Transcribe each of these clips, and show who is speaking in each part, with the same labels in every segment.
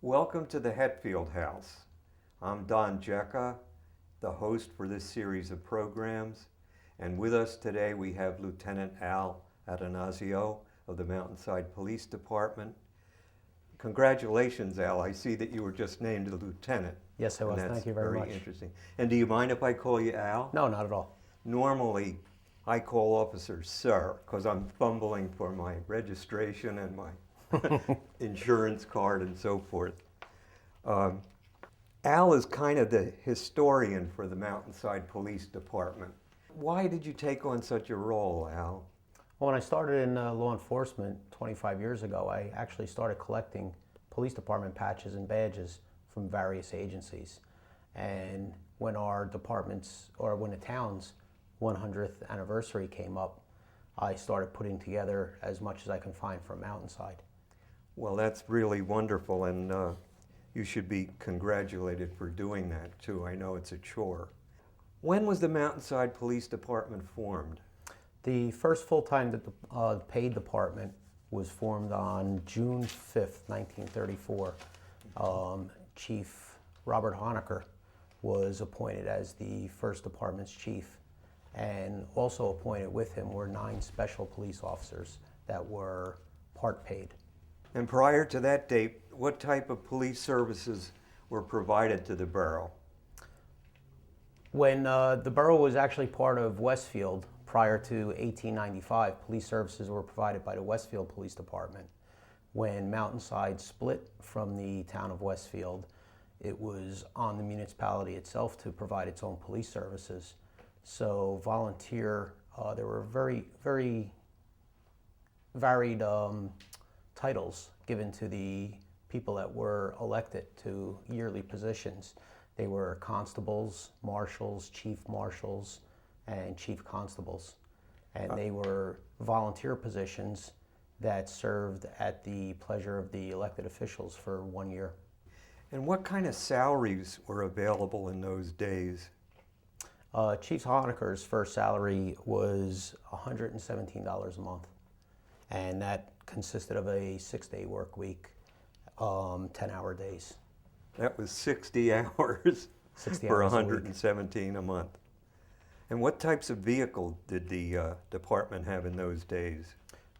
Speaker 1: Welcome to the Hetfield House. I'm Don Jecka, the host for this series of programs, and with us today we have Lieutenant Al Atanasio of the Mountainside Police Department. Congratulations, Al. I see that you were just named a lieutenant.
Speaker 2: Yes, I was. Thank you very much.
Speaker 1: Very interesting. And do you mind if I call you Al?
Speaker 2: No, not at all.
Speaker 1: Normally, I call officers sir because I'm fumbling for my registration and my insurance card and so forth. Al is kind of the historian for the Mountainside Police Department. Why did you take on such a role, Al?
Speaker 2: Well, when I started in law enforcement 25 years ago, I actually started collecting police department patches and badges from various agencies. And when our department's, or when the town's 100th anniversary came up, I started putting together as much as I can find from Mountainside.
Speaker 1: Well, that's really wonderful, and you should be congratulated for doing that too. I know it's a chore. When was the Mountainside Police Department formed?
Speaker 2: The first full-time paid department was formed on June 5th, 1934. Chief Robert Honecker was appointed as the first department's chief, and also appointed with him were 9 special police officers that were part paid.
Speaker 1: And prior to that date, what type of police services were provided to the borough?
Speaker 2: When the borough was actually part of Westfield, prior to 1895, police services were provided by the Westfield Police Department. When Mountainside split from the town of Westfield, it was on the municipality itself to provide its own police services. So volunteer, there were very varied titles given to the people that were elected to yearly positions. They were constables, marshals, chief marshals, and chief constables. And they were volunteer positions that served at the pleasure of the elected officials for 1 year.
Speaker 1: And what kind of salaries were available in those days?
Speaker 2: Chief Honecker's first salary was $117 a month. And that consisted of a 6-day work week, 10-hour days.
Speaker 1: That was 60 hours
Speaker 2: 60
Speaker 1: for
Speaker 2: hours
Speaker 1: $117 a month. And what types of vehicle did the department have in those days?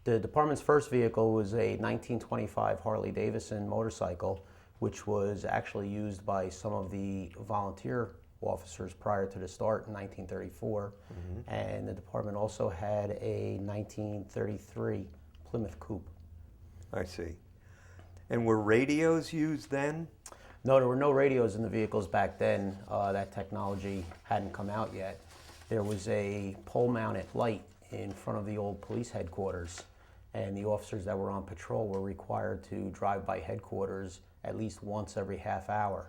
Speaker 2: The department's first vehicle was a 1925 Harley-Davidson motorcycle, which was actually used by some of the volunteer officers prior to the start in 1934. And the department also had a 1933 Plymouth Coupe.
Speaker 1: I see. And were radios used then?
Speaker 2: No, there were no radios in the vehicles back then. That technology hadn't come out yet. There was a pole-mounted light in front of the old police headquarters, and the officers that were on patrol were required to drive by headquarters at least once every half hour.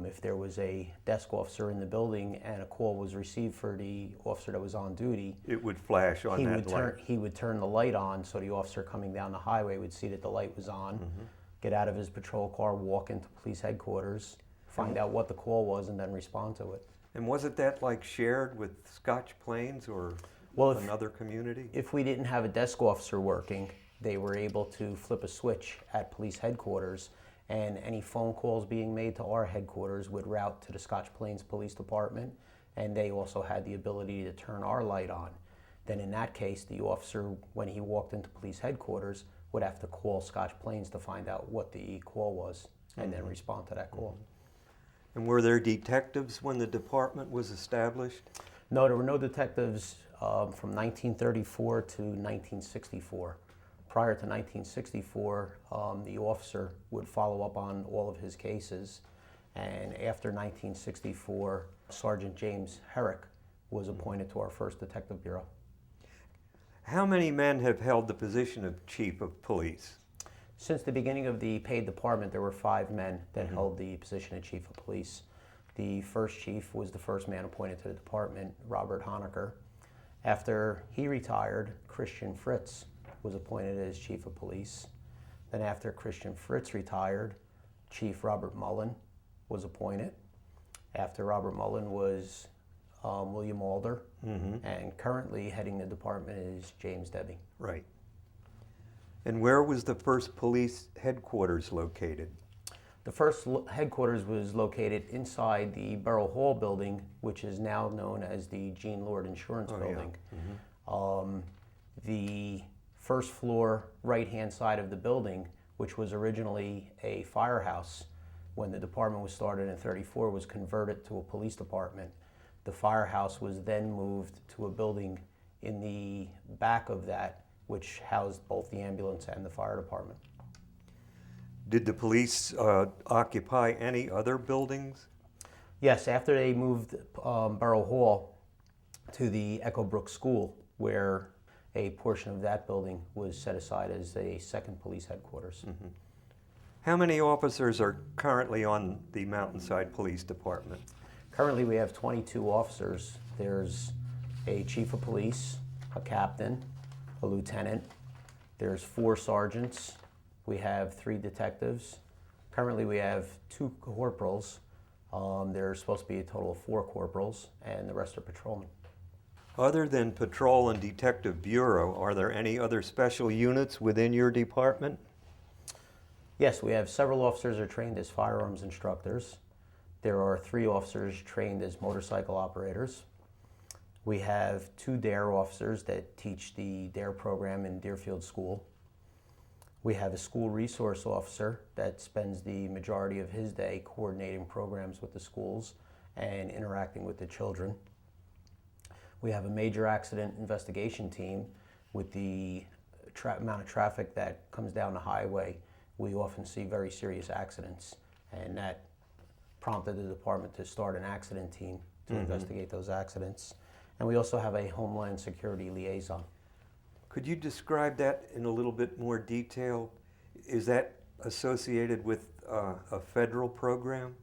Speaker 2: If there was a desk officer in the building and a call was received for the officer that was on duty,
Speaker 1: it would flash on that light.
Speaker 2: He would turn the light on, so the officer coming down the highway would see that the light was on, get out of his patrol car, walk into police headquarters, find out what the call was, and then respond to it.
Speaker 1: And wasn't that like shared with Scotch Plains or another community?
Speaker 2: If we didn't have a desk officer working, they were able to flip a switch at police headquarters, and any phone calls being made to our headquarters would route to the Scotch Plains Police Department, and they also had the ability to turn our light on. Then in that case, the officer, when he walked into police headquarters, would have to call Scotch Plains to find out what the call was and then respond to that call.
Speaker 1: And were there detectives when the department was established?
Speaker 2: No, there were no detectives from 1934 to 1964. Prior to 1964, the officer would follow up on all of his cases, and after 1964, Sergeant James Herrick was appointed to our first detective bureau.
Speaker 1: How many men have held the position of chief of police?
Speaker 2: Since the beginning of the paid department, there were 5 men that held the position of chief of police. The first chief was the first man appointed to the department, Robert Honecker. After he retired, Christian Fritz was appointed as chief of police. Then after Christian Fritz retired, Chief Robert Mullen was appointed. After Robert Mullen was William Alder, and currently heading the department is James Debbie.
Speaker 1: Right. And where was the first police headquarters located?
Speaker 2: The first headquarters was located inside the Borough Hall building, which is now known as the Gene Lord Insurance Building. The first floor right-hand side of the building, which was originally a firehouse when the department was started in '34, was converted to a police department. The firehouse was then moved to a building in the back of that, which housed both the ambulance and the fire department.
Speaker 1: Did the police occupy any other buildings?
Speaker 2: Yes, after they moved Borough Hall to the Echo Brook School, where a portion of that building was set aside as a second police headquarters.
Speaker 1: How many officers are currently on the Mountainside Police Department?
Speaker 2: Currently, we have 22 officers. There's a chief of police, a captain, a lieutenant. There's 4 sergeants. We have 3 detectives. Currently, we have 2 corporals. There's supposed to be a total of 4 corporals, and the rest are patrolmen.
Speaker 1: Other than Patrol and Detective Bureau, are there any other special units within your department?
Speaker 2: Yes, we have several officers are trained as firearms instructors. There are 3 officers trained as motorcycle operators. We have 2 DARE officers that teach the DARE program in Deerfield School. We have a school resource officer that spends the majority of his day coordinating programs with the schools and interacting with the children. We have a major accident investigation team. With the amount of traffic that comes down the highway, we often see very serious accidents, and that prompted the department to start an accident team to investigate those accidents. And we also have a Homeland Security liaison.
Speaker 1: Could you describe that in a little bit more detail? Is that associated with a federal program?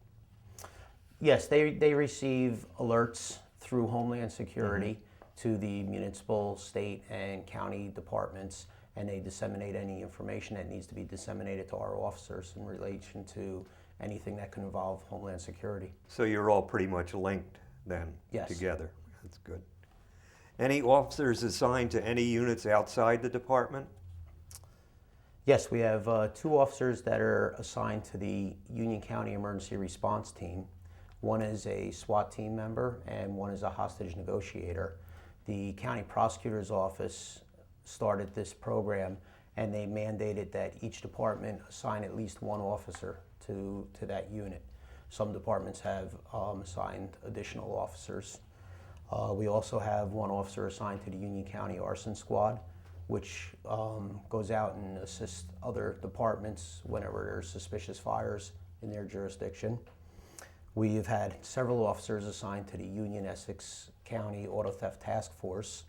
Speaker 2: Yes, they receive alerts through Homeland Security to the municipal, state, and county departments, and they disseminate any information that needs to be disseminated to our officers in relation to anything that could involve Homeland Security.
Speaker 1: So you're all pretty much linked then
Speaker 2: Yes.
Speaker 1: together. That's good. Any officers assigned to any units outside the department?
Speaker 2: Yes, we have 2 officers that are assigned to the Union County Emergency Response Team. One is a SWAT team member and one is a hostage negotiator. The county prosecutor's office started this program, and they mandated that each department assign at least 1 officer to that unit. Some departments have assigned additional officers. We also have 1 officer assigned to the Union County Arson Squad, which goes out and assists other departments whenever there's suspicious fires in their jurisdiction. We have had several officers assigned to the Union Essex County Auto Theft Task Force,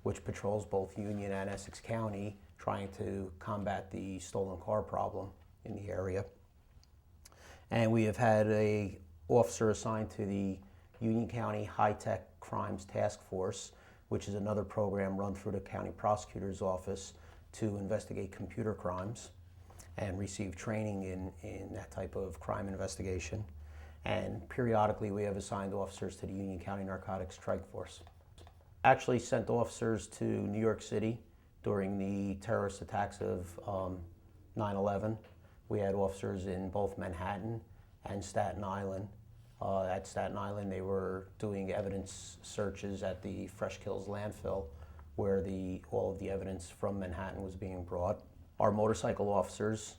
Speaker 2: which patrols both Union and Essex County, trying to combat the stolen car problem in the area. And we have had an officer assigned to the Union County High-Tech Crimes Task Force, which is another program run through the county prosecutor's office to investigate computer crimes and receive training in that type of crime investigation. And periodically we have assigned officers to the Union County Narcotics Strike Force. Actually sent officers to New York City during the terrorist attacks of 9/11. We had officers in both Manhattan and Staten Island. At Staten Island, they were doing evidence searches at the Fresh Kills landfill, where all of the evidence from Manhattan was being brought. Our motorcycle officers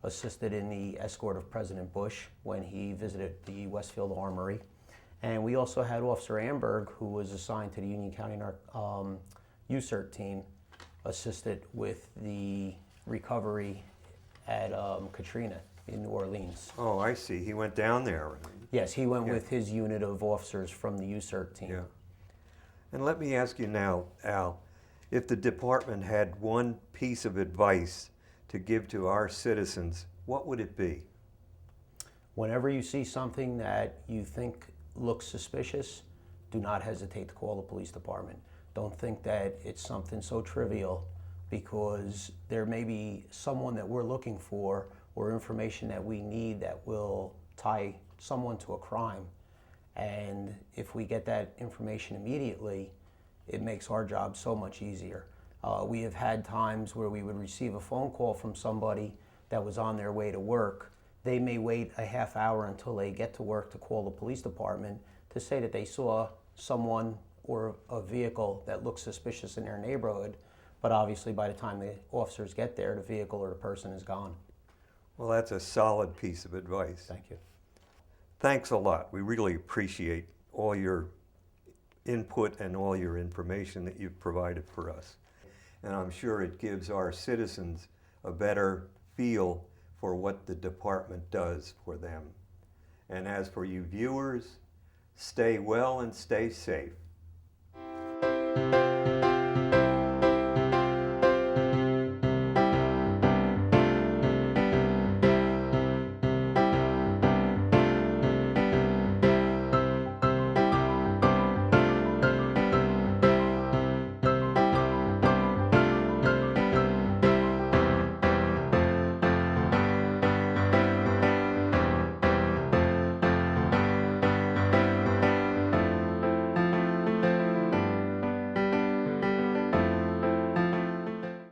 Speaker 2: assisted in the escort of President Bush when he visited the Westfield Armory. And we also had Officer Amberg, who was assigned to the Union County USERT team, assisted with the recovery at Katrina in New Orleans.
Speaker 1: Oh, I see. He went down there.
Speaker 2: Yes, he went with his unit of officers from the USERT team.
Speaker 1: Yeah. And let me ask you now, Al, if the department had one piece of advice to give to our citizens, what would it be?
Speaker 2: Whenever you see something that you think looks suspicious, do not hesitate to call the police department. Don't think that it's something so trivial, because there may be someone that we're looking for or information that we need that will tie someone to a crime. And if we get that information immediately, it makes our job so much easier. We have had times where we would receive a phone call from somebody that was on their way to work, they may wait a half hour until they get to work to call the police department to say that they saw someone or a vehicle that looks suspicious in their neighborhood, but obviously by the time the officers get there, the vehicle or the person is gone.
Speaker 1: Well, that's a solid piece of advice.
Speaker 2: Thank you.
Speaker 1: Thanks a lot. We really appreciate all your input and all your information that you've provided for us. And I'm sure it gives our citizens a better feel for what the department does for them. And as for you viewers, stay well and stay safe.